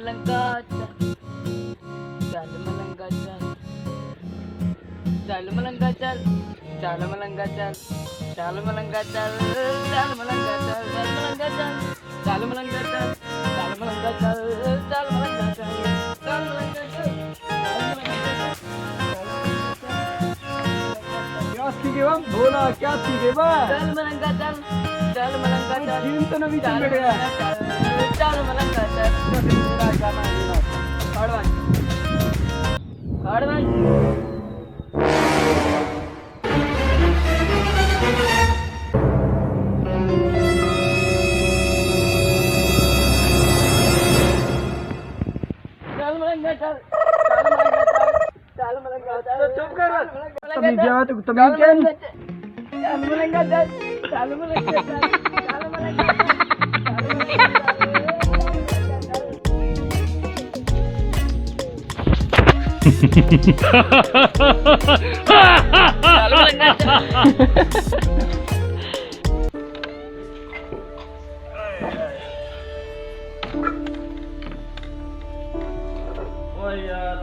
ਮਲੰਗਾ ਚੱਲ ਮਲੰਗਾ ਚੱਲ ਮਲੰਗਾ ਚੱਲ ਚੱਲ ਮਲੰਗਾ ਚੱਲ ਚੱਲ ਮਲੰਗਾ ਚੱਲ ਚੱਲ ਮਲੰਗਾ ਚੱਲ ਚੱਲ ਮਲੰਗਾ ਚੱਲ ਚੱਲ ਮਲੰਗਾ ਚੱਲ ਚੱਲ ਮਲੰਗਾ ਚੱਲ ਚੱਲ ਮਲੰਗਾ ਚੱਲ ਚੱਲ ਮਲੰਗਾ ਚੱਲ क्या सीखे बा भोला क्या सीखे बा ਚੱਲ ਮਲੰਗਾ ਚੱਲ ਚੱਲ ਮਲੰਗਾ ਚੱਲ जीन तो नवी चल बैठ गया ਚੱਲ ਮਲੰਗਾ ਚੱਲ तेरा गाना है ਹੜਵਾਈ ਚੱਲ ਮਲੰਗਾ ਚੱਲ ਚੱਲ ਮਲੰਗਾ ਚੱਲ चुप कर तमीज क्या तू तमीज क्या नहीं ਚੱਲ ਮਲੰਗਾ ਚੱਲ ਚੱਲ ਮਲੰਗਾ ਚੱਲ ਚੱਲ ਮਲੰਗਾ ਚੱਲ ਮਲੰਗਾ ओ यार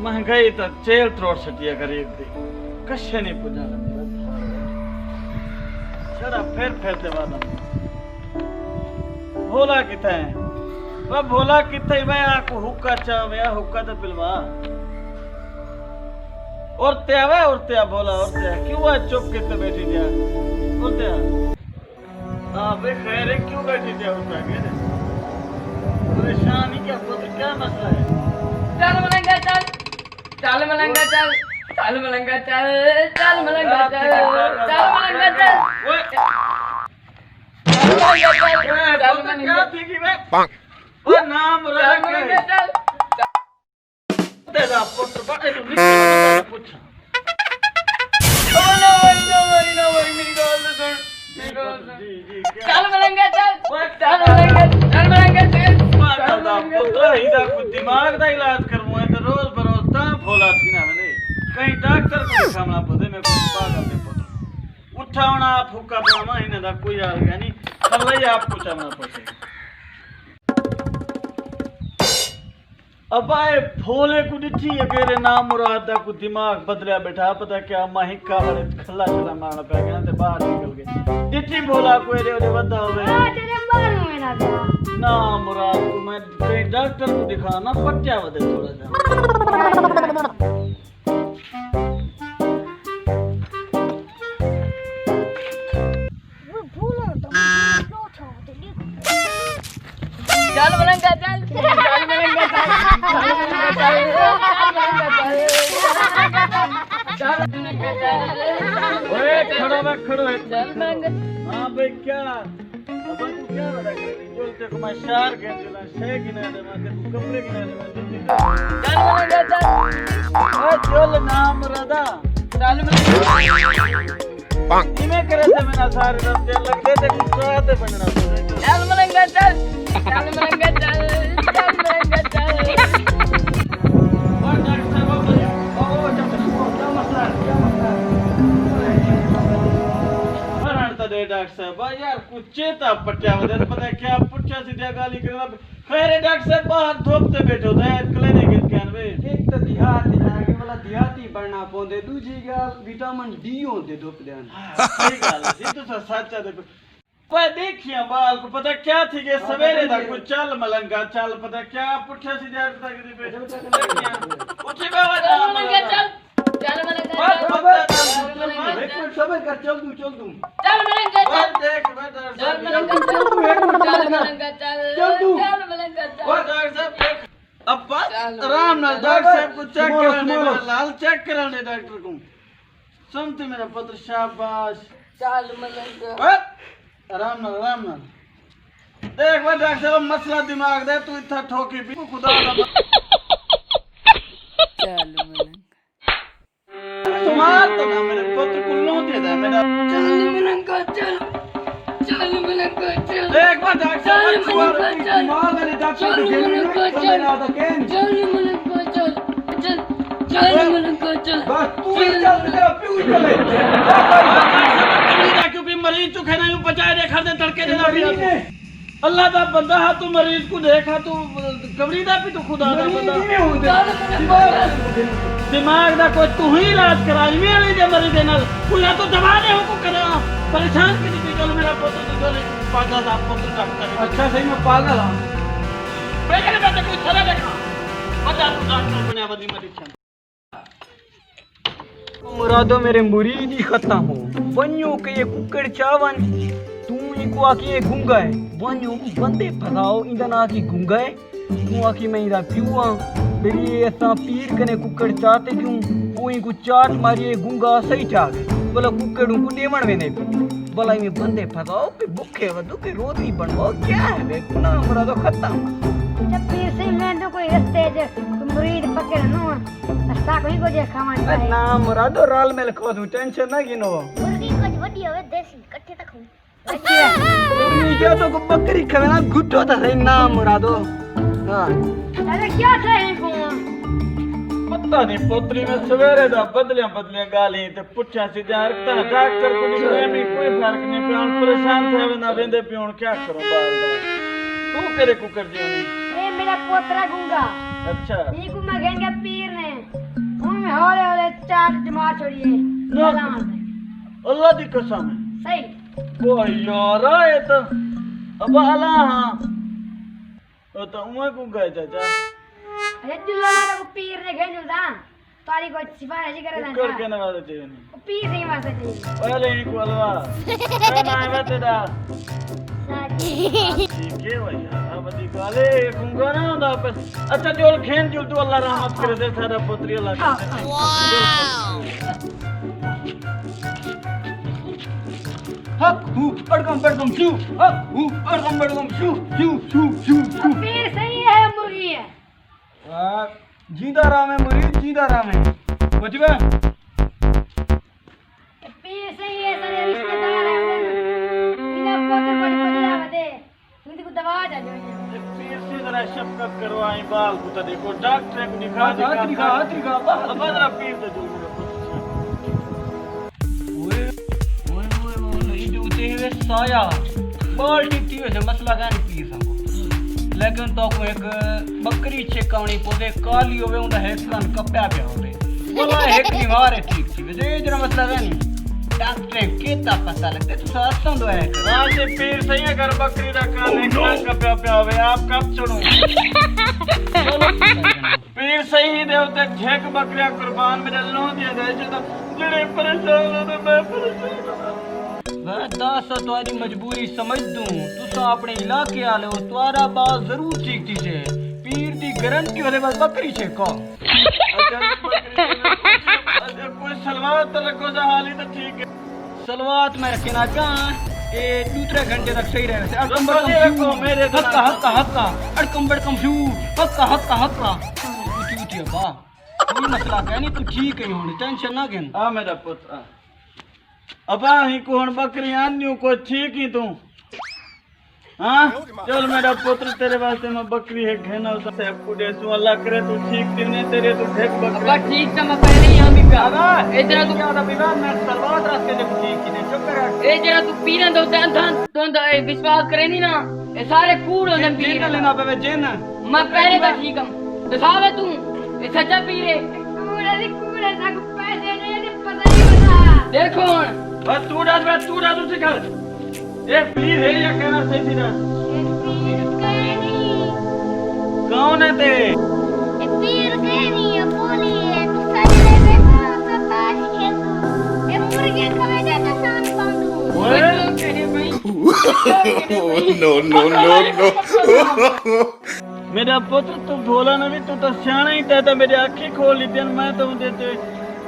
महंगाई तो चेल त्रोड़ सटिया गरीब दी कशे नहीं पुजा छड़ा फेर दे वादा भोला किथे है वह भोला किथे मैं आको हुक्का चावे या हुक्का तो पिलवा और त्या भोला और त्या क्यों है चुप किते बैठी दिया और त्या हां बे खैर है क्यों बैठी दिया होता है परेशानी क्या पुत्र क्या मसला है ਚੱਲ ਮਲੰਗਾ ਚੱਲ ਚੱਲ ਮਲੰਗਾ ਚੱਲ ਚੱਲ ਮਲੰਗਾ ਚੱਲ ਚੱਲ ਮਲੰਗਾ ਚੱਲ ਚੱਲ ਮਲੰਗਾ ਚੱਲ ओए ਚੱਲ ਮਲੰਗਾ क्या थी कि मैं ओ नाम रख ਮਲੰਗਾ ਚੱਲ तेरा पुत्र बड़े तू निकल पूछ ਓ ਨੋ ਮੇਰੀ ਗੱਲ ਸੁਣ जी जी क्या ਚੱਲ ਮਲੰਗਾ ਚੱਲ ਚੱਲ ਮਲੰਗਾ ਚੱਲ पागल दा पुत्र ही दा कोई दिमाग दा इलाज करमो है तो रोज बरोज ता भोला थी ना मैंने कहीं डॉक्टर को दिखावना पड़े मैं कोई पागल दे पुत्र उठावना फूका पाना इने दा कोई हाल गया नहीं खले आप पूछना पड़े अब आए भोले को दिठी अकेले नाम मुराद दा को दिमाग बदलिया बैठा पता क्या माहिका वाले खल्ला चला मारना पै गया ते बाहर निकल गए दिठी भोला को रे ओदे वदा होवे ना मुराद को मैं कहीं डॉक्टर को दिखाना पट्टिया वदे थोड़ा जा ਚੱਲ ਮਲੰਗਾ ਚੱਲ ਚੱਲ ਮਲੰਗਾ ਚੱਲ ਚੱਲ ਮਲੰਗਾ ਚੱਲ ਚੱਲ ਮਲੰਗਾ ਚੱਲ ओए खड़ो है ਚੱਲ ਮਲੰਗਾ हां भाई क्या अब तू क्या बड़ा कर रही जो तेरे को मैं शार के दिला शे गिना दे मैं तेरे को कपड़े गिना दे मैं जल्दी ਚੱਲ ਮਲੰਗਾ ਚੱਲ ओ चल नाम रदा ਚੱਲ ਮਲੰਗਾ इमे करे से मेरा सारे रब दे लग दे ते कुराते बनना ਚੱਲ ਮਲੰਗਾ ਚੱਲ ਚੱਲ ਮਲੰਗਾ ਚੱਲ ਚੱਲ ਮਲੰਗਾ ਚੱਲ और डॉक्टर साहब ओ क्या मसला है दे डॉक्टर साहब यार कुछ चेता पट्टिया वदे पता है क्या पुच्छा सीधा गाली करना खैर डॉक्टर साहब बाहर धोपते बैठो थे क्लिनिक के वे एक तो देहाती जाके वाला देहाती बनना पौंदे दूजी गल विटामिन डी होंदे धुप देन सही गल जी तो सच्चा दे पर देखिए बाल को पता क्या थी कि सवेरे तक कुछ चल मलंगा चल पता क्या पुच्छा सीधा तक दी बैठो उठे बाबा ਚੱਲ ਮਲੰਗਾ ਚੱਲ ਚੱਲ ਮਲੰਗਾ बस ਚੱਲ बस एक मिनट सबर कर चल दूं ਚੱਲ ਮਲੰਗਾ ਚੱਲ देख बेटा ਚੱਲ ਮਲੰਗਾ ਚੱਲ ਚੱਲ ਮਲੰਗਾ ਚੱਲ ਚੱਲ ਮਲੰਗਾ ਚੱਲ वो डॉक्टर साहब देख अब बात आराम ना डॉक्टर साहब को चेक कराने लाल चेक कराने डॉक्टर को सुनते मेरा पुत्र शाबाश ਚੱਲ ਮਲੰਗਾ ओए आराम ना देख वो डॉक्टर साहब मसला दिमाग दे तू इतना ठोकी भी खुदा दा ਚੱਲ ਮਲੰਗਾ मार तो ना मेरे पुत्र को लो दे दे मेरा ਚੱਲ ਮਲੰਗਾ ਚੱਲ ਚੱਲ ਮਲੰਗਾ ਚੱਲ देख वो डॉक्टर साहब ਚੱਲ मां मेरे डॉक्टर ਚੱਲ के ਮਲੰਗਾ चल ਚੱਲ ना तो केन ਚੱਲ ਮਲੰਗਾ ਚੱਲ ਚੱਲ ਚੱਲ ਮਲੰਗਾ ਚੱਲ बस तू ही चल तेरा प्यू चले क्योंकि मरीज चुके ना यूं बचाए दे खड़ दे तड़के दे ना اللہ دا بندہ ہے تو مریض کو دیکھا تو کبری دا بھی تو خدا دا بندہ دماغ دا کوئی تو ہی علاج کرائی میں علی دے مریض دے نال کوئی تو دوا دے ہو کو کرا پریشان کی نہیں چل میرا پوتر تو چلے پاگل دا پوتر ڈاکٹر اچھا صحیح میں پاگل ہوں پہلے بات کوئی سرا دیکھا بتا تو ڈاکٹر بنیا بدی مریض چھن مرادو میرے مرید ہی ختم ہو بنیو کہ یہ ککڑ چاون تو ان کو آکی یہ گنگا ہے بنیو بندے پھساؤ اندن آکی گنگا ہے تو آکی میں ادھا پیو ہاں میری ایسا پیر کنے ککڑ چاہتے کیوں وہ ان کو چاٹ ماری یہ گنگا صحیح چاہ گئے بلا ککڑ ان کو دیمن میں نہیں پی بلا میں بندے پھساؤ پہ بکھے ودو کہ روٹی بنواؤ کیا ہے بے گناہ مرادو ختم جب پیر سے میں تو کوئی رستے جو مرید پکڑ نو رستہ کوئی کو جے کھاون چاہے نا مرادو رال میں لکھوا دوں ٹینشن نہ گنو مرغی کچھ وڈی ہوے دیسی کٹھے تک ہوں اچھا کیا تو کو بکری کھوے نا گھٹو تا صحیح نا مرادو ہاں ارے کیا چاہے کو پتہ نہیں پوتری میں سویرے دا بدلیاں گالی تے پچھا سی جا رکھتا ڈاکٹر کو نہیں میں کوئی فرق نہیں پیون پریشان تھے نہ ویندے پیون کیا کروں بال دا تو کرے کو کر دیو نہیں اے میرا پوترا گنگا اچھا یہ کو میں گنگا پیر نے ہوں میں ہولے ہولے چاٹ جما چھوڑیے اللہ دی قسم ہے صحیح وہ یار اے تو اب اللہ ہاں او تو اوے کو گئے چاچا ارے دلہ کو پیر نے گنو دا تاری کو سفارش کرے نا کر کے نہ واسطے چاہیے پیر نہیں واسطے چاہیے پہلے ہی کو الوا کہنا ہے تیرا ساجی ٹھیک ہے بھائی اب دی گالے گنگا نہ ہوندا بس اچھا جول کھین جول تو اللہ رحمت کرے دے سارا پتری اللہ کرے ہک ہو اڑکم پڑکم شو ہک ہو اڑکم پڑکم شو شو شو شو پیر صحیح ہے مرغی ہے جیندہ رام ہے مرید جیندہ رام ہے بچبا پیر صحیح ہے سارے رشتہ دار ہیں انہاں پوتر کو بدلا دے ان کو دوا جا جو پیر سے ذرا شفقت کروائی بال کو دیکھو ڈاکٹر کو دکھا ہاتھ رکھا اب ذرا پیر دے جو سایہ بال ٹکتی ہوئے سے مسئلہ گانی پیر سمجھو لیکن تو کو ایک بکری چھکاونی پودے کالی ہوئے اندھا ہیکن کپیا پیا ہوئے بولا ایک دیوارے ٹھیک تھی ویسے یہ جنہ مسئلہ گانی ڈاکٹر کیتا پتہ لگتے تو ساتھ دو ہے ہاں جی پیر صحیح اگر بکری دا کان ایک کا پیا پیا ہوئے آپ کب چھوڑوں پیر صحیح دے ہوتے جھیک بکریاں قربان میرے لوں دیا جائے چھتا جڑے پریشان ہوتے میں پریشان ہوتا میں داسا تمہاری مجبوری سمجھ دوں تسا اپنے علاقے آلے ہو تمہارا بات ضرور ٹھیک تھی سے پیر دی گارنٹی ہونے بس بکری چھکا اچھا کوئی سلوات رکھو جا حالی تو ٹھیک ہے سلوات میں رکھنا چاہاں یہ دوسرے گھنٹے تک صحیح رہے سے رکھو میرے ہکا ہکا ہکا اڑکم بڑکم شو ہکا ہکا ہکا اٹھی اٹھی ابا کوئی مسئلہ کہہ نہیں تو ٹھیک ہے ہونے ٹینشن نہ گھن آ میرا پتر ابا ہی کو ہن بکری آنیوں کو ٹھیک ہی تو ہاں چل میرا پتر تیرے واسطے میں بکری ہے گھنا سے اب کو دے سو اللہ کرے تو ٹھیک دنے تیرے تو ٹھیک بکری ابا ٹھیک تھا میں پہلے ہی ہم بھی پہ آگا ادھر تو کیا تھا بیوان میں سلوات راستے دے ٹھیک کی دے چپ کر اے جڑا تو پیرن دو تن تو وشواس کرے نہیں نا اے سارے کوڑ ہو جن پیر لینا پہ جن میں پہلے کا ٹھیک ہم دکھاوے تو اے سچا پیر ہے کوڑے ساکو پیسے نہیں دے پتہ نہیں ہوتا دیکھو ہن بس تو سکھا اے پیر ہے یا کہنا صحیح تھی نا پیر کہنی کون ہے تے پیر کہنی ہے بولی ہے تو سجدے میں ستاش کے تو اے مرغی کھوے دے تو شان پاندو اوئے میرا پتر تو بھولا نہ بھی تو سیانا ہی تھا میری آنکھیں کھول لی تھی میں تو دیتے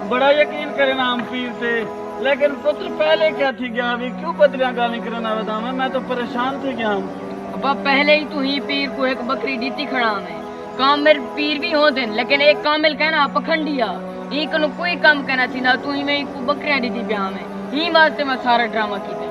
بڑا یقین کرے نا ہم پیر سے لیکن پتر پہلے کیا تھی گیا ابھی کیوں بدلیاں گالی کرنا بتا میں تو پریشان تھی گیا ہوں ابا پہلے ہی تو ہی پیر کو ایک بکری دیتی کھڑا میں کامل پیر بھی ہو دین لیکن ایک کامل کہنا پکھنڈیا ہی کنو کوئی کام کہنا تھی نا تو ہی میں کو بکریاں دیتی بیاہ میں ہی واسطے میں سارا ڈرامہ کی تھی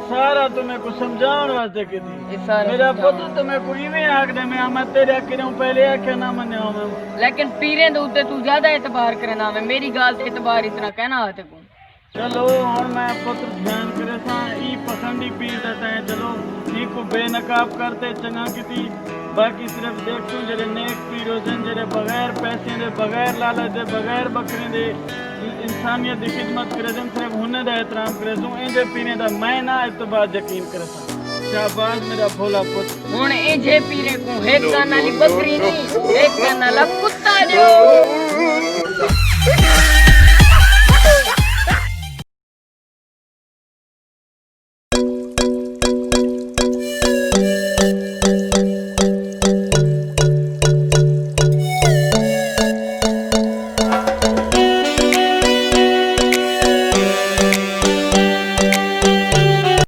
سارا تمہیں کو سمجھاؤں واسطے کی تھی میرا پتر تمہیں کوئی نہیں آگ دے میں تیرے کروں پہلے آکھے نہ منیا ہوں لیکن پیریں دے اوتے تو زیادہ اعتبار کرنا میں میری گال تے اعتبار اتنا کہنا ہوتے کو چلو اور میں پتر دھیان کرے سا ای پسندی پیر دیتا ہے چلو ای ही को बेनकाब करते चंगा की बाकी सिर्फ देखूं जेरे नेक पीर होसन जेरे बगैर पैसे दे बगैर लालच दे बगैर बकरे दे इंसानियत की खिदमत करे जन सिर्फ हुने दा एहतराम करे सो इंदे पीने दा मैं ना इतबार यकीन करे सा शाबाश मेरा भोला पुत्र हुण इंजे पीरे को एक काना दी बकरी नहीं एक काना ला कुत्ता जो